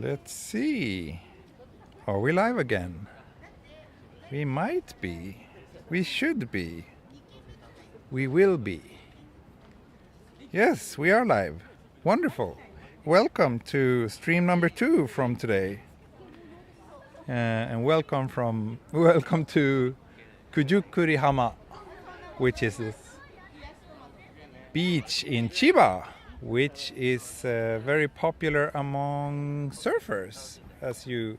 Let's see. Are we live again? We might be. We should be. We will be. Yes, we are live. Wonderful. Welcome to stream number 2 from today. And welcome to Kujukurihama, which is this beach in Chiba, which is very popular among surfers, as you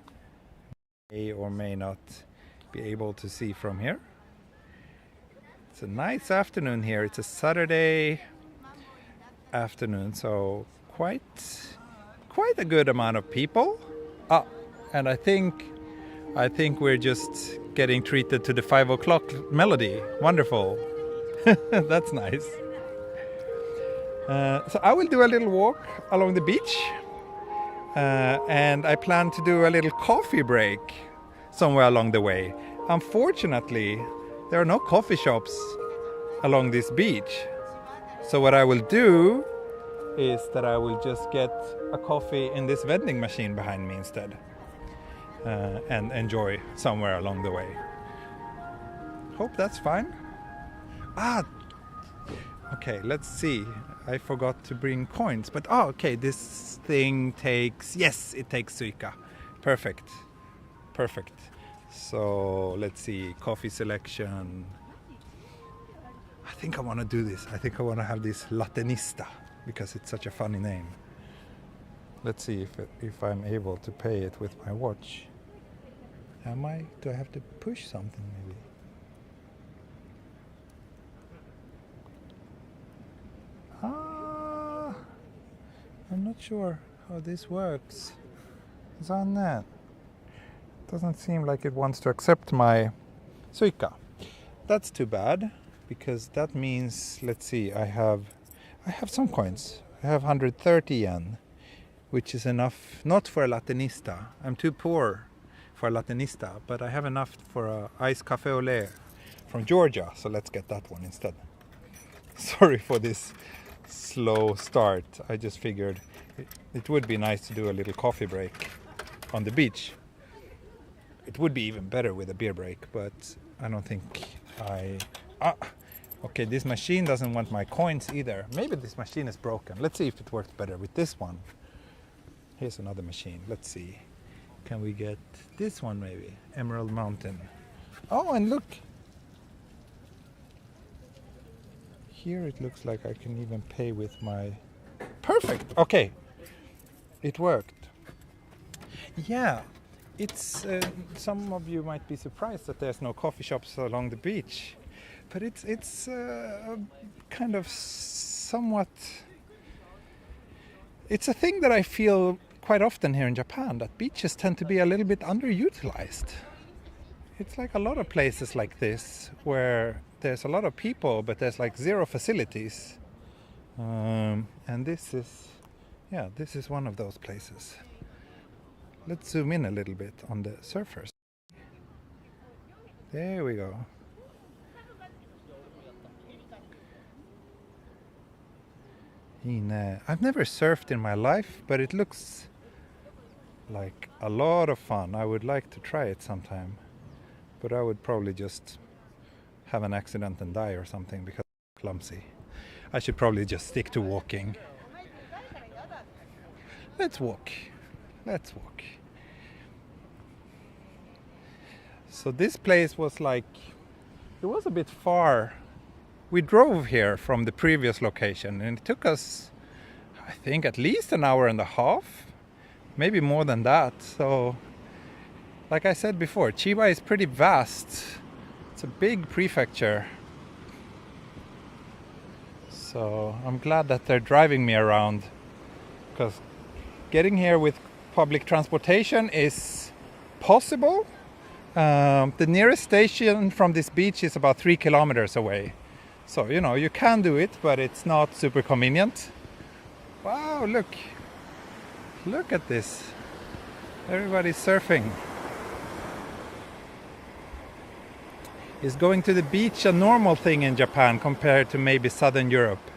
may or may not be able to see from here. It's a nice afternoon here. It's a Saturday afternoon, so quite a good amount of people. And I think we're just getting treated to the 5 o'clock melody. Wonderful. That's nice. So I will do a little walk along the beach, and I plan to do a little coffee break somewhere along the way. Unfortunately, there are no coffee shops along this beach. So what I will do is that I will just get a coffee in this vending machine behind me instead, and enjoy somewhere along the way. Hope that's fine. Okay, let's see. I forgot to bring coins, but okay, this thing takes, yes, it takes Suica. Perfect. So let's see, coffee selection. I think I want to do this. I think I want to have this Latinista because it's such a funny name. Let's see if I'm able to pay it with my watch. Am I? Do I have to push something maybe? I'm not sure how this works. Zanne. Doesn't seem like it wants to accept my Suica. That's too bad, because that means, let's see, I have some coins. I have 130 yen, which is enough, not for a Latinista. I'm too poor for a Latinista, but I have enough for a iced cafe au lait from Georgia, so let's get that one instead. Sorry for this slow start. I just figured it would be nice to do a little coffee break on the beach. It would be even better with a beer break, but I don't think okay, this machine doesn't want my coins either. Maybe this machine is broken. Let's see if it works better with this one. Here's another machine. Let's see. Can we get this one maybe? Emerald Mountain. Oh, and look. Here it looks like I can even pay with my... Perfect! Okay. It worked. Yeah. It's some of you might be surprised that there's no coffee shops along the beach, but it's kind of somewhat... It's a thing that I feel quite often here in Japan, that beaches tend to be a little bit underutilized. It's like a lot of places like this where there's a lot of people, but there's like zero facilities. And this is one of those places. Let's zoom in a little bit on the surfers. There we go. I've never surfed in my life, but it looks like a lot of fun. I would like to try it sometime, but I would probably just have an accident and die or something because I'm clumsy. I should probably just stick to walking. Let's walk. So this place was like, it was a bit far. We drove here from the previous location and it took us, I think, at least an hour and a half, maybe more than that. So, like I said before, Chiba is pretty vast. It's a big prefecture. So I'm glad that they're driving me around, because getting here with public transportation is possible. The nearest station from this beach is about 3 kilometers away. So, you know, you can do it, but it's not super convenient. Wow, look at this. Everybody's surfing. Is going to the beach a normal thing in Japan compared to maybe Southern Europe?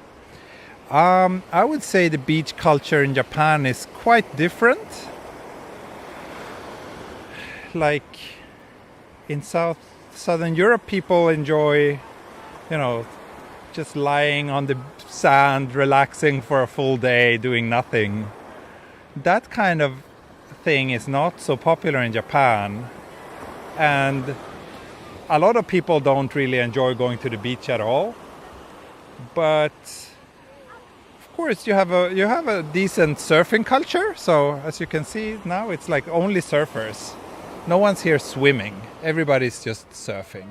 I would say the beach culture in Japan is quite different. like in southern Europe, people enjoy, just lying on the sand, relaxing for a full day, doing nothing. That kind of thing is not so popular in Japan, and a lot of people don't really enjoy going to the beach at all. But of course, you have a decent surfing culture. So as you can see now, it's like only surfers. No one's here swimming. Everybody's just surfing,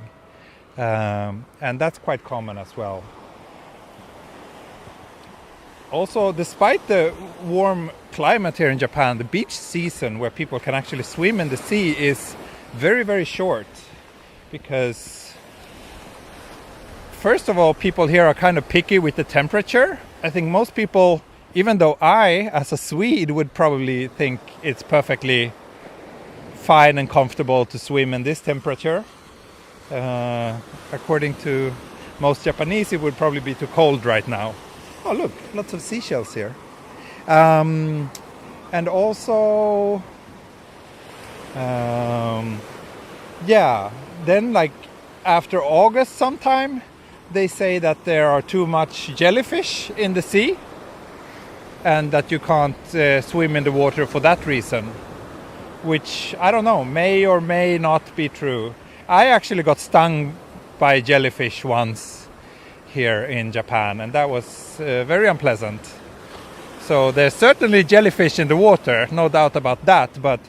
and that's quite common as well. Also, despite the warm climate here in Japan, the beach season where people can actually swim in the sea is very, very short. Because, first of all, people here are kind of picky with the temperature. I think most people, even though I, as a Swede, would probably think it's perfectly fine and comfortable to swim in this temperature. According to most Japanese, it would probably be too cold right now. Oh, look, lots of seashells here. And also, then like after August sometime, they say that there are too much jellyfish in the sea and that you can't swim in the water for that reason. Which, I don't know, may or may not be true. I actually got stung by jellyfish once here in Japan, and that was very unpleasant. So there's certainly jellyfish in the water, no doubt about that, but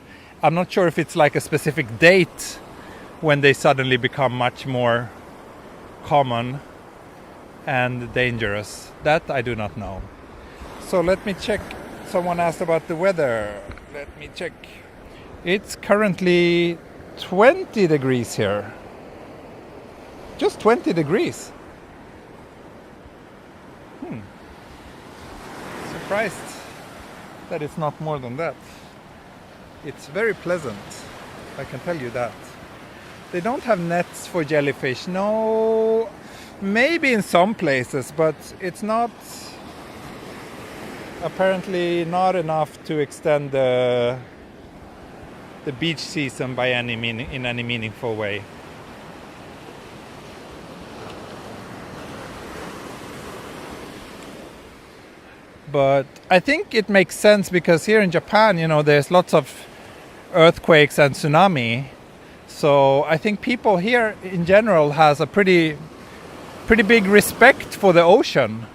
I'm not sure if it's like a specific date when they suddenly become much more common and dangerous. That I do not know. So let me check. Someone asked about the weather. Let me check. It's currently 20 degrees here. Just 20 degrees. Surprised that it's not more than that. It's very pleasant, I can tell you that. They don't have nets for jellyfish. No, maybe in some places, but it's not, apparently not enough to extend the beach season by in any meaningful way. But I think it makes sense because here in Japan, there's lots of earthquakes and tsunami. So I think people here in general has a pretty big respect for the ocean,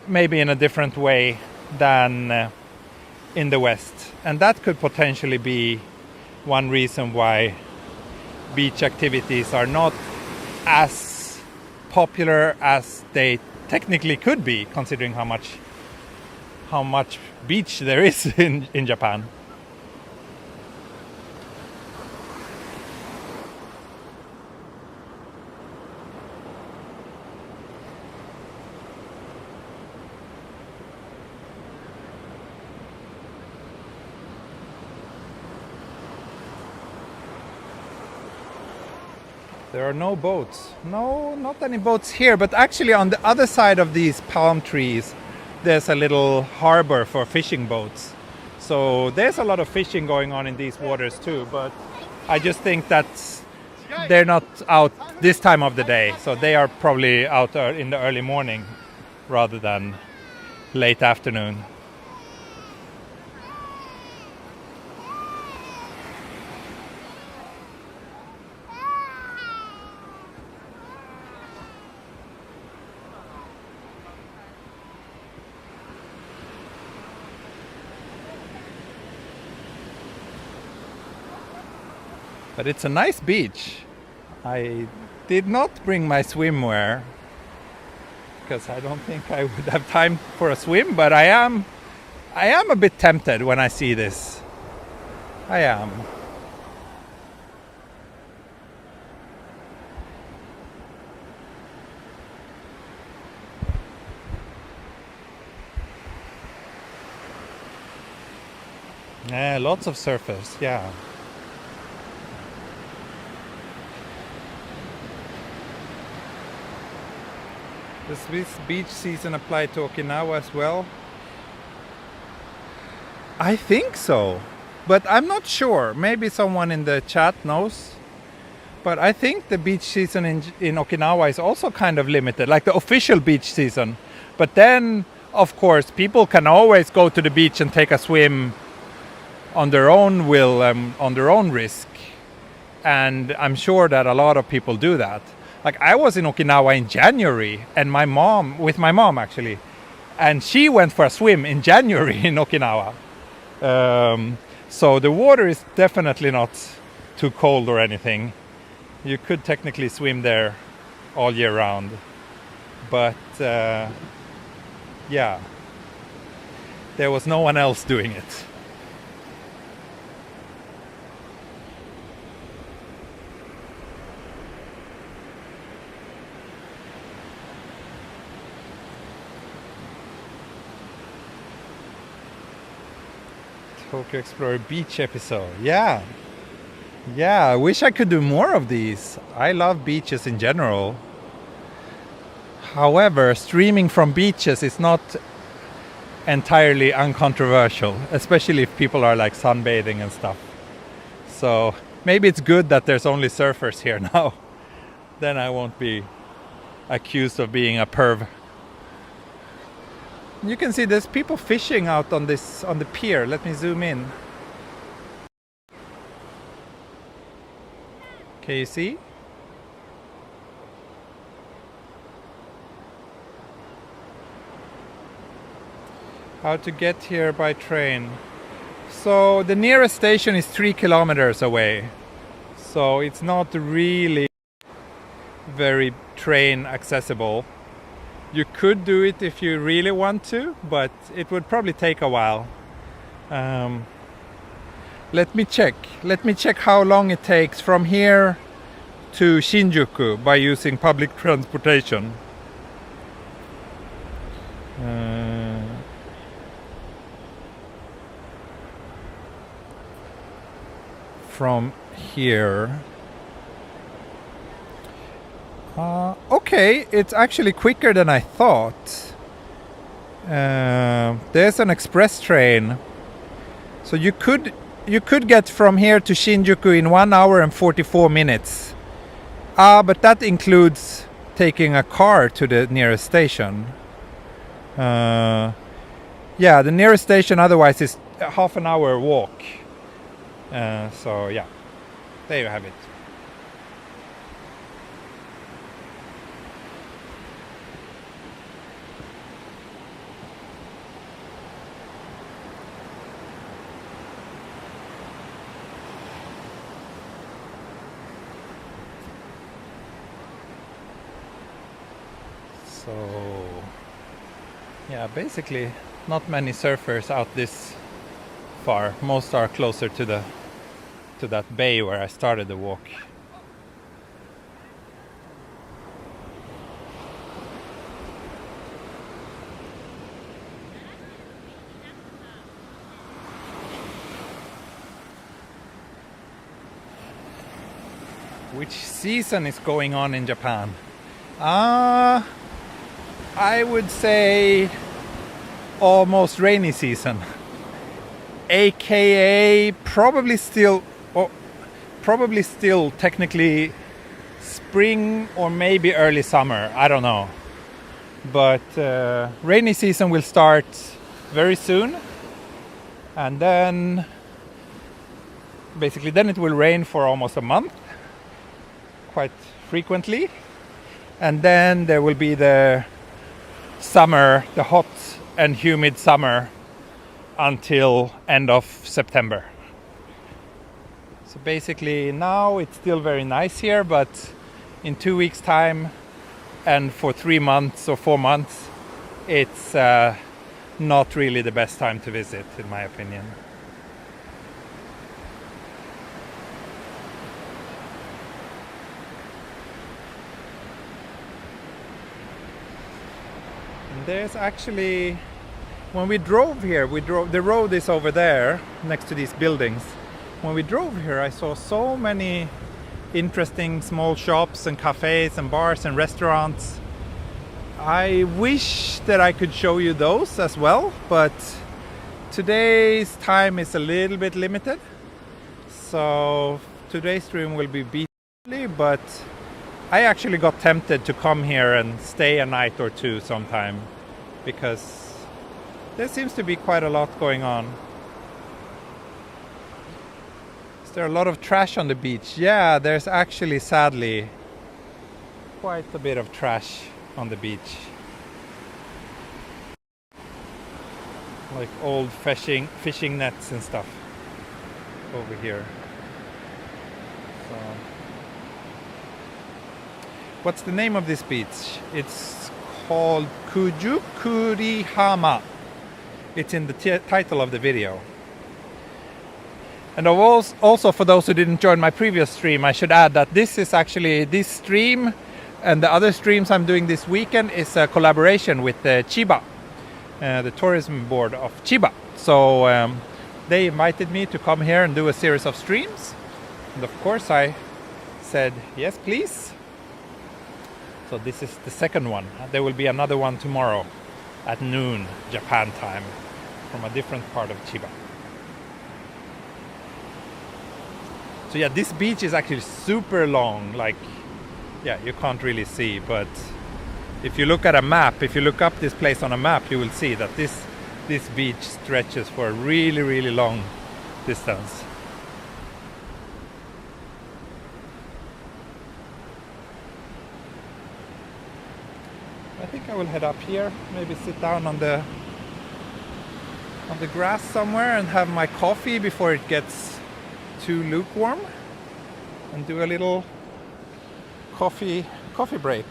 maybe in a different way than in the West. And that could potentially be one reason why beach activities are not as popular as they technically could be, considering how much beach there is in Japan. There are no boats. No, not any boats here, but actually on the other side of these palm trees there's a little harbor for fishing boats. So there's a lot of fishing going on in these waters too, but I just think that they're not out this time of the day. So they are probably out in the early morning rather than late afternoon. But it's a nice beach. I did not bring my swimwear because I don't think I would have time for a swim, but I am a bit tempted when I see this. I am. Yeah, lots of surfers, yeah. Does this beach season apply to Okinawa as well? I think so. But I'm not sure. Maybe someone in the chat knows. But I think the beach season in Okinawa is also kind of limited, like the official beach season. But then, of course, people can always go to the beach and take a swim on their own will, on their own risk. And I'm sure that a lot of people do that. Like I was in Okinawa in January, and with my mom actually, and she went for a swim in January in Okinawa. So the water is definitely not too cold or anything. You could technically swim there all year round. But yeah, there was no one else doing it. Tokyo Explorer Beach episode. Yeah, I wish I could do more of these. I love beaches in general. However, streaming from beaches is not entirely uncontroversial, especially if people are like sunbathing and stuff. So maybe it's good that there's only surfers here now. Then I won't be accused of being a perv. You can see there's people fishing out on the pier. Let me zoom in. Can you see? How to get here by train. So the nearest station is 3 kilometers away. So it's not really very train accessible. You could do it if you really want to, but it would probably take a while. Let me check how long it takes from here to Shinjuku by using public transportation. From here. Okay, it's actually quicker than I thought. There's an express train, so you could get from here to Shinjuku in 1 hour and 44 minutes. But that includes taking a car to the nearest station. Yeah, the nearest station otherwise is a half an hour walk. So yeah, there you have it. So yeah, basically not many surfers out this far. Most are closer to that bay where I started the walk. Which season is going on in Japan? I would say almost rainy season, aka probably still technically spring or maybe early summer. I don't know, but rainy season will start very soon, and then basically it will rain for almost a month, quite frequently, and then there will be the summer, the hot and humid summer until end of September. So basically now it's still very nice here, but in 2 weeks time and for 3 months or 4 months it's not really the best time to visit, in my opinion. There's actually, when we drove here, the road is over there next to these buildings. When we drove here, I saw so many interesting small shops and cafes and bars and restaurants. I wish that I could show you those as well, but today's time is a little bit limited, so today's stream will be beachly, but I actually got tempted to come here and stay a night or two sometime, because there seems to be quite a lot going on. Is there a lot of trash on the beach? Yeah, there's actually, sadly, quite a bit of trash on the beach. Like old fishing nets and stuff over here. So, what's the name of this beach? It's called Kujukurihama. It's in the title of the video. And also, for those who didn't join my previous stream, I should add that this is actually, this stream and the other streams I'm doing this weekend is a collaboration with Chiba, the tourism board of Chiba. So they invited me to come here and do a series of streams. And of course I said, yes, please. So this is the second one. There will be another one tomorrow at noon, Japan time, from a different part of Chiba. So yeah, this beach is actually super long. Like, yeah, you can't really see, but if you look at a map, if you look up this place on a map, you will see that this beach stretches for a really, really long distance. I think I will head up here, maybe sit down on the grass somewhere and have my coffee before it gets too lukewarm, and do a little coffee break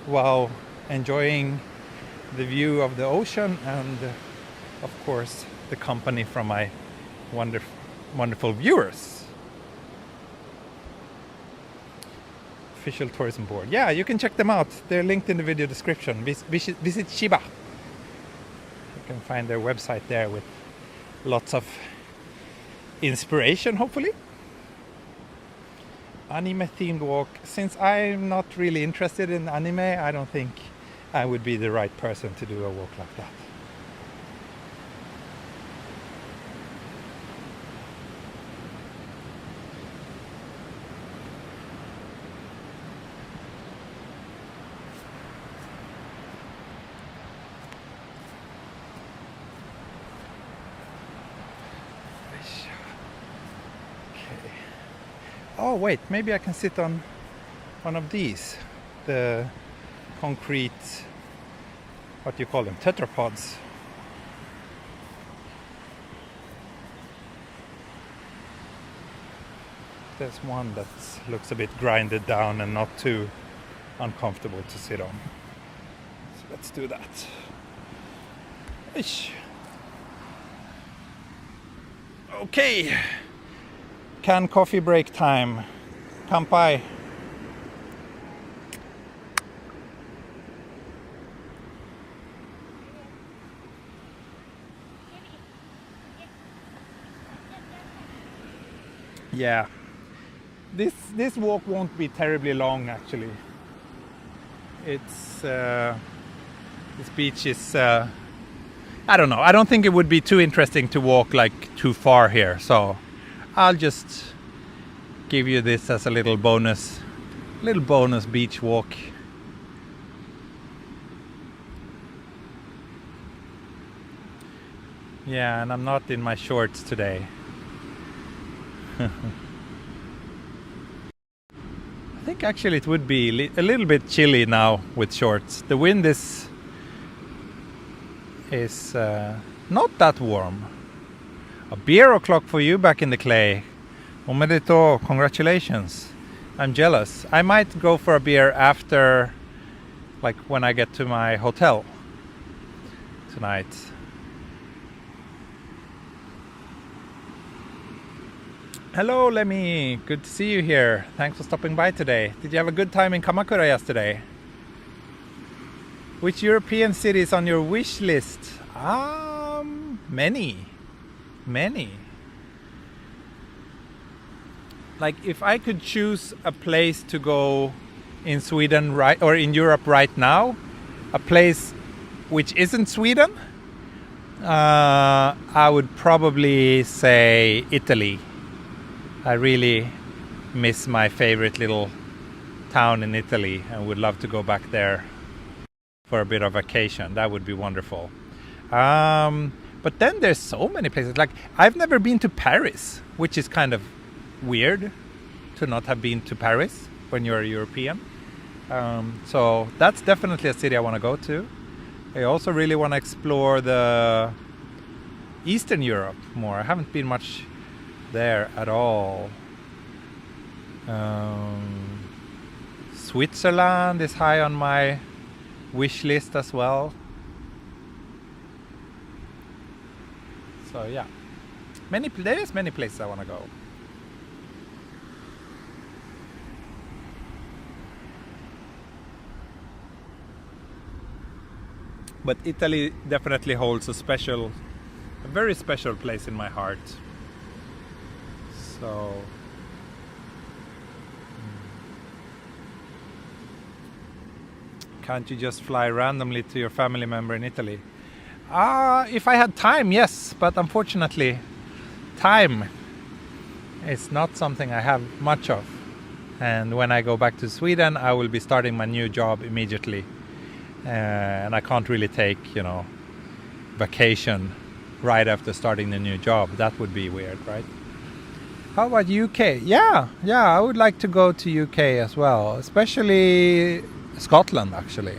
while enjoying the view of the ocean and of course the company from my wonderful viewers. Official tourism board. Yeah, you can check them out. They're linked in the video description. Visit Chiba. You can find their website there with lots of inspiration, hopefully. Anime themed walk. Since I'm not really interested in anime, I don't think I would be the right person to do a walk like that. Oh wait, maybe I can sit on one of these, the concrete, what do you call them, tetrapods. There's one that looks a bit grinded down and not too uncomfortable to sit on. So let's do that. Ish. Okay. Can coffee break time. Kanpai. Yeah. This walk won't be terribly long actually. It's this beach is I don't know. I don't think it would be too interesting to walk like too far here, so I'll just give you this as a little bonus beach walk. Yeah, and I'm not in my shorts today. I think actually it would be a little bit chilly now with shorts. The wind is not that warm. A beer o'clock for you back in the clay. Omedetou, congratulations. I'm jealous. I might go for a beer after, like when I get to my hotel tonight. Hello Lemmy, good to see you here. Thanks for stopping by today. Did you have a good time in Kamakura yesterday? Which European city is on your wish list? Many. Like if I could choose a place to go in Sweden or in Europe right now, a place which isn't Sweden, I would probably say Italy. I really miss my favorite little town in Italy and would love to go back there for a bit of vacation. That would be wonderful. But then there's so many places. Like, I've never been to Paris, which is kind of weird to not have been to Paris when you're a European. So that's definitely a city I want to go to. I also really want to explore the Eastern Europe more. I haven't been much there at all. Switzerland is high on my wish list as well. So yeah, there's many places I want to go. But Italy definitely holds a very special place in my heart. So can't you just fly randomly to your family member in Italy? If I had time, yes, but unfortunately time is not something I have much of. And when I go back to Sweden, I will be starting my new job immediately. And I can't really take, vacation right after starting the new job. That would be weird, right? How about UK? Yeah, I would like to go to UK as well, especially Scotland, actually.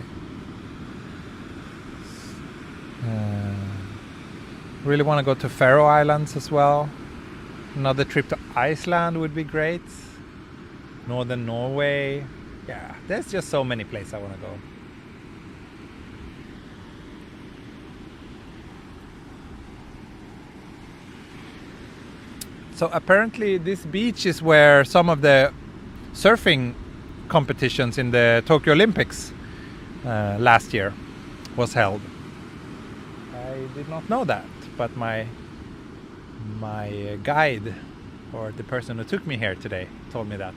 Really want to go to Faroe Islands as well. Another trip to Iceland would be great. Northern Norway. Yeah, there's just so many places I want to go. So apparently this beach is where some of the surfing competitions in the Tokyo Olympics last year was held. I did not know that, but my guide, or the person who took me here today, told me that.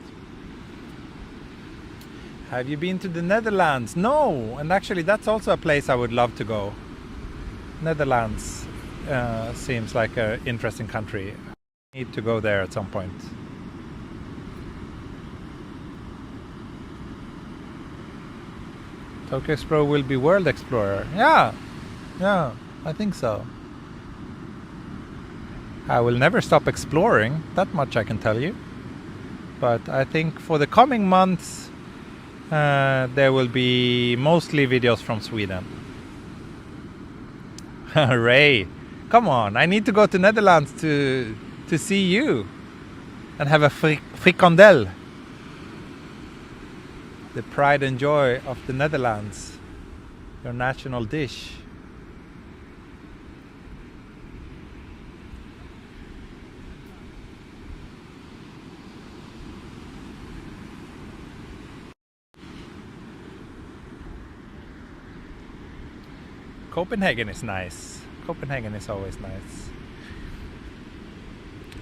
Have you been to the Netherlands? No, and actually that's also a place I would love to go. Netherlands seems like an interesting country. I need to go there at some point. Tokyo Explorer will be World Explorer. Yeah, I think so. I will never stop exploring, that much I can tell you. But I think for the coming months there will be mostly videos from Sweden. Ray, come on, I need to go to Netherlands to see you and have a frikandel. The pride and joy of the Netherlands, your national dish. Copenhagen is nice. Copenhagen is always nice.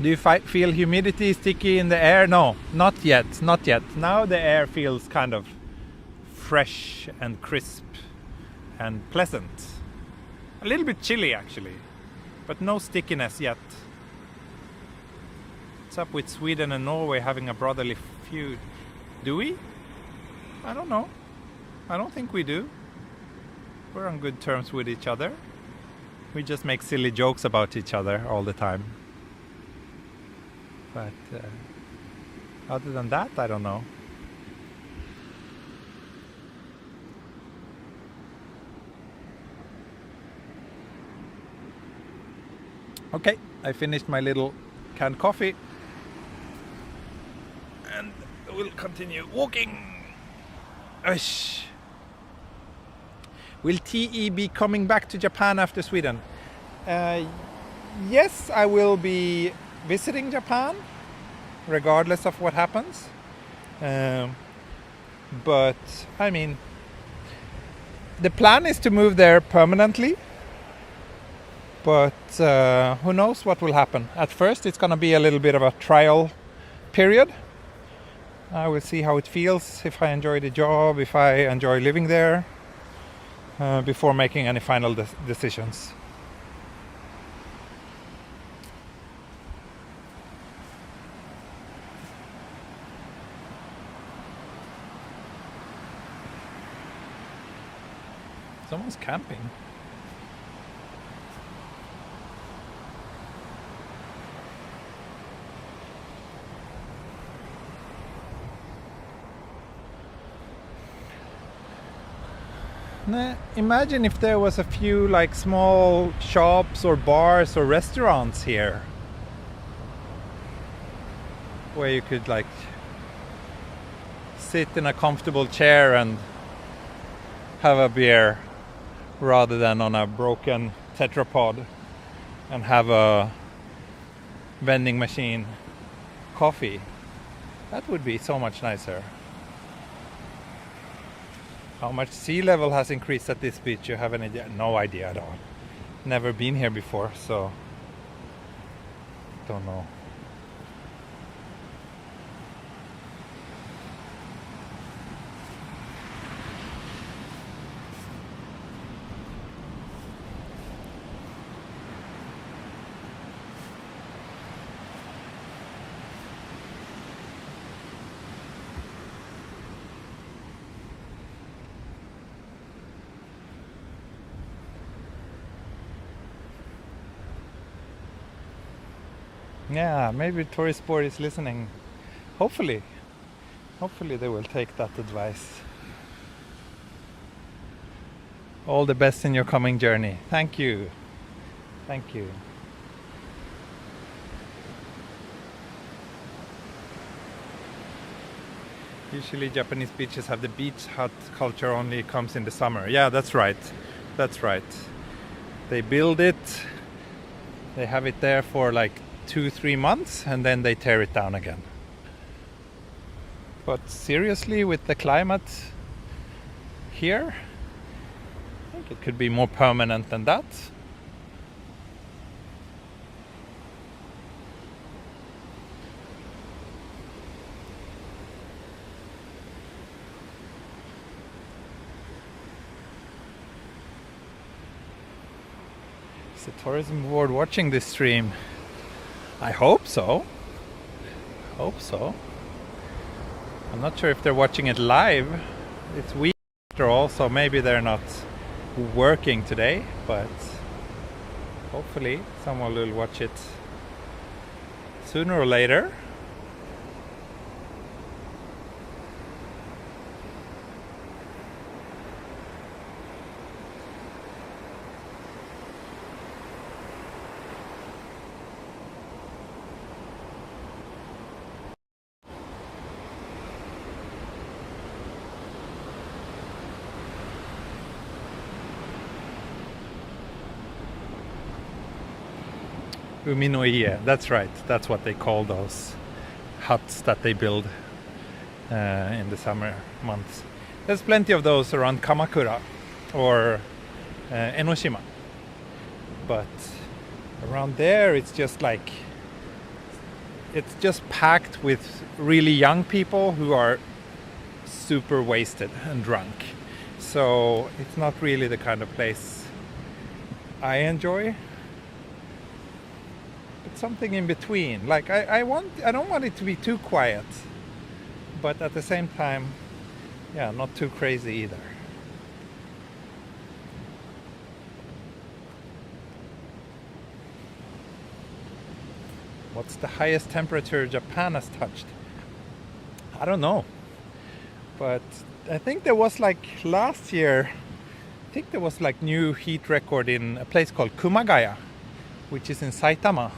Do you feel humidity sticky in the air? No, not yet. Now the air feels kind of fresh and crisp and pleasant. A little bit chilly actually, but no stickiness yet. What's up with Sweden and Norway having a brotherly feud? Do we? I don't know. I don't think we do. We're on good terms with each other. We just make silly jokes about each other all the time. But other than that, I don't know. Okay, I finished my little canned coffee and we'll continue walking. Ush. Will TE be coming back to Japan after Sweden? Yes, I will be visiting Japan regardless of what happens. But I mean, the plan is to move there permanently. But who knows what will happen. At first it's going to be a little bit of a trial period. I will see how it feels, if I enjoy the job, if I enjoy living there, before making any final decisions. Someone's camping. Imagine if there was a few like small shops or bars or restaurants here where you could like sit in a comfortable chair and have a beer rather than on a broken tetrapod and have a vending machine coffee. That would be so much nicer. How much sea level has increased at this beach? You have any idea? No idea at all. Never been here before, so don't know. Yeah, maybe Tourist Board is listening. Hopefully they will take that advice. All the best in your coming journey. Thank you. Thank you. Usually Japanese beaches have the beach hut culture only comes in the summer. Yeah, that's right. That's right. They build it, they have it there for like 2-3 months and then they tear it down again. But seriously, with the climate here, I think it could be more permanent than that. Is the tourism board watching this stream? I hope so. Hope so. I'm not sure if they're watching it live. It's week after all, so maybe they're not working today, but hopefully someone will watch it sooner or later. Uminoie, that's right. That's what they call those huts that they build in the summer months. There's plenty of those around Kamakura or Enoshima. But around there it's just like, it's just packed with really young people who are super wasted and drunk. So it's not really the kind of place I enjoy. Something in between. Like I don't want it to be too quiet, but at the same time, yeah, not too crazy either. What's the highest temperature Japan has touched? I don't know, but I think there was like last year, I think there was like new heat record in a place called Kumagaya, which is in Saitama.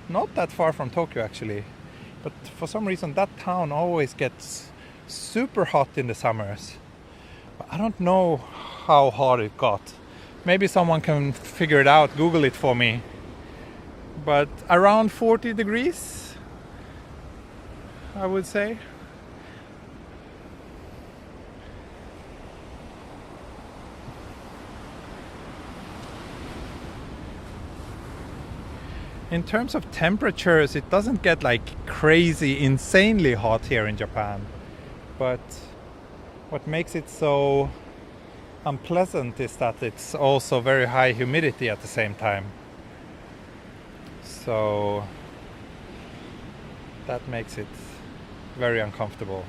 Not that far from Tokyo actually, but for some reason that town always gets super hot in the summers. I don't know how hot it got. Maybe someone can figure it out, Google it for me. But around 40 degrees, I would say. In terms of temperatures, it doesn't get like crazy, insanely hot here in Japan. But what makes it so unpleasant is that it's also very high humidity at the same time. So that makes it very uncomfortable.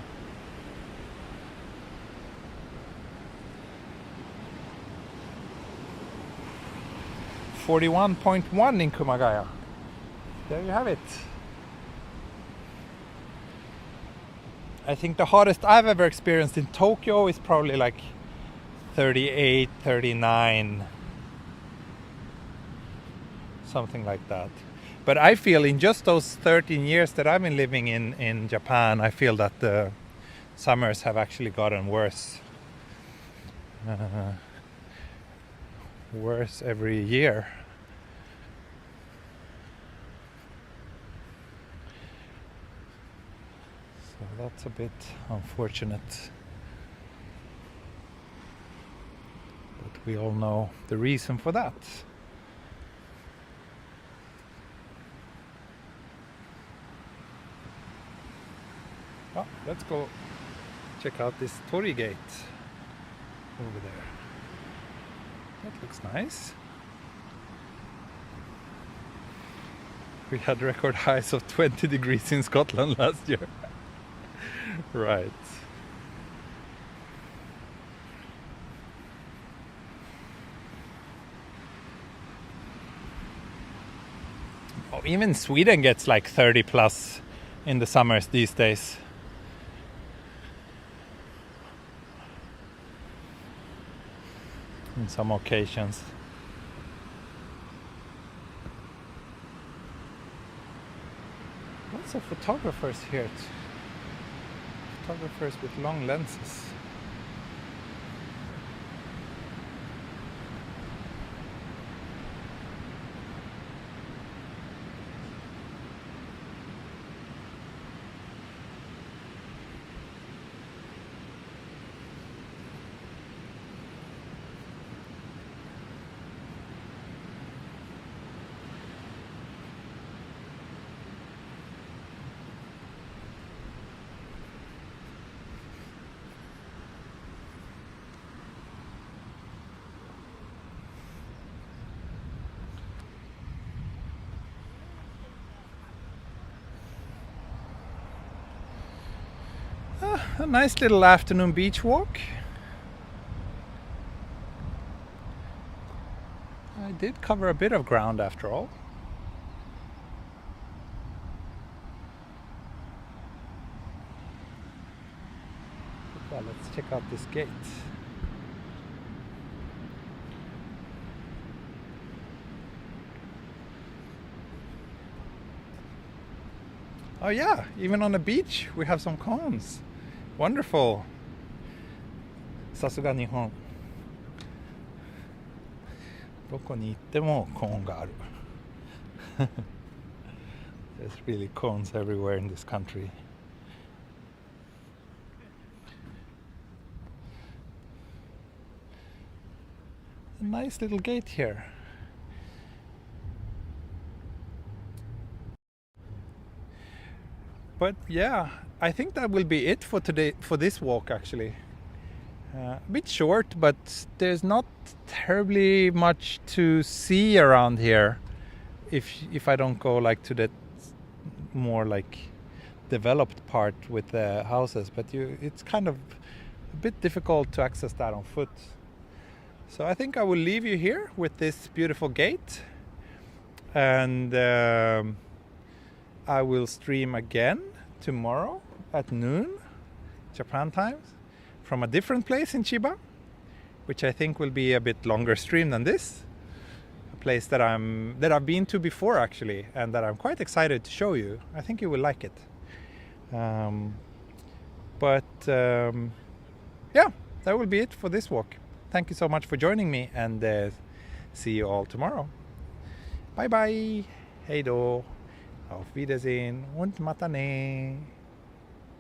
41.1 in Kumagaya. There you have it. I think the hottest I've ever experienced in Tokyo is probably like 38, 39. Something like that. But I feel in just those 13 years that I've been living in Japan, I feel that the summers have actually gotten worse. Worse every year. So that's a bit unfortunate. But we all know the reason for that. Oh, let's go check out this torii gate over there. That looks nice. We had record highs of 20 degrees in Scotland last year. Right. Oh, even Sweden gets like 30 plus in the summers these days. In some occasions. Lots of photographers here. Photographers with long lenses. A nice little afternoon beach walk. I did cover a bit of ground after all. Well, let's check out this gate. Oh yeah, even on the beach we have some cones. Wonderful. さすが日本。どこに行ってもコーンがある。There's really cones everywhere in this country. A nice little gate here. But yeah, I think that will be it for today, for this walk actually. A bit short, but there's not terribly much to see around here if I don't go like to the more like developed part with the houses, but it's kind of a bit difficult to access that on foot. So I think I will leave you here with this beautiful gate, and I will stream again tomorrow at noon Japan time from a different place in Chiba, which I think will be a bit longer stream than this. A place that I've been to before actually, and that I'm quite excited to show you. I think you will like it. Yeah, that will be it for this walk. Thank you so much for joining me, and see you all tomorrow. Bye bye. Hei do. Auf Wiedersehen und mata ne.